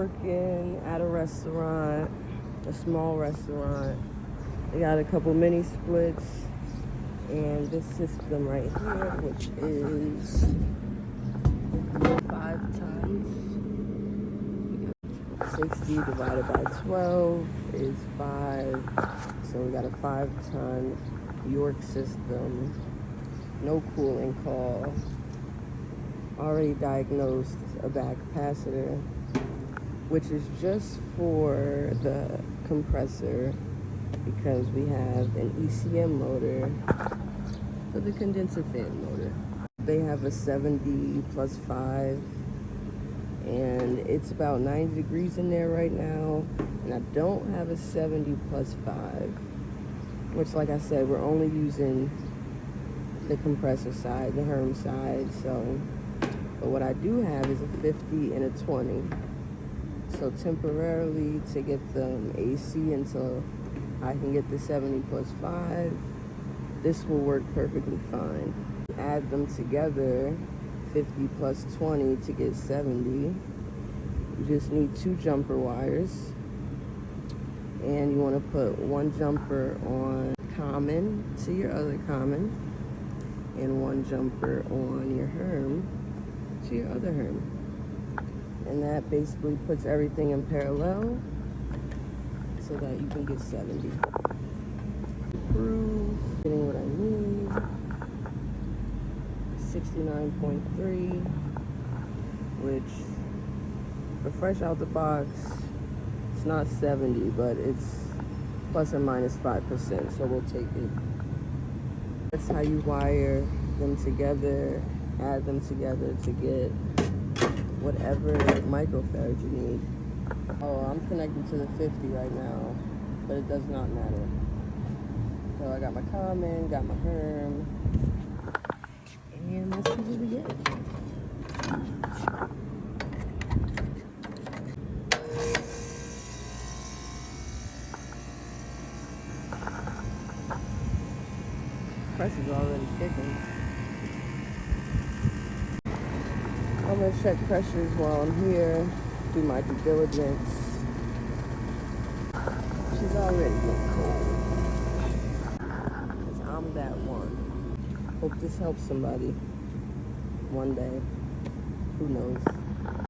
working at a restaurant, a small restaurant. They got a couple mini splits and this system right here, which is 5 tons. 60 divided by 12 is 5. So we got a 5-ton York system, no cooling call. Already diagnosed a back capacitor, which is just for the compressor because we have an ECM motor for the condenser fan motor. They have a 70 plus 5, and it's about 90 degrees in there right now, and I don't have a 70 plus 5, which, like I said, we're only using the compressor side, the Herm side. So but what I do have is a 50 and a 20. So temporarily, to get them AC until I can get the 70 plus 5, this will work perfectly fine. Add them together, 50 plus 20 to get 70. You just need 2 jumper wires. And you want to put 1 jumper on common to your other common, and 1 jumper on your Herm to your other Herm. And that basically puts everything in parallel so that you can get 70. Improve, getting what I need. 69.3, which for fresh out the box, it's not 70, but it's plus or minus 5%, so we'll take it. That's how you wire them together, add them together to get whatever microfarad you need. Oh, I'm connected to the 50 right now, but it does not matter. So I got my common, got my Herm, and let's see what we get. Press is already kicking. I'm gonna check pressures while I'm here, do my due diligence. She's already getting cold. 'Cause I'm that one. Hope this helps somebody one day. Who knows?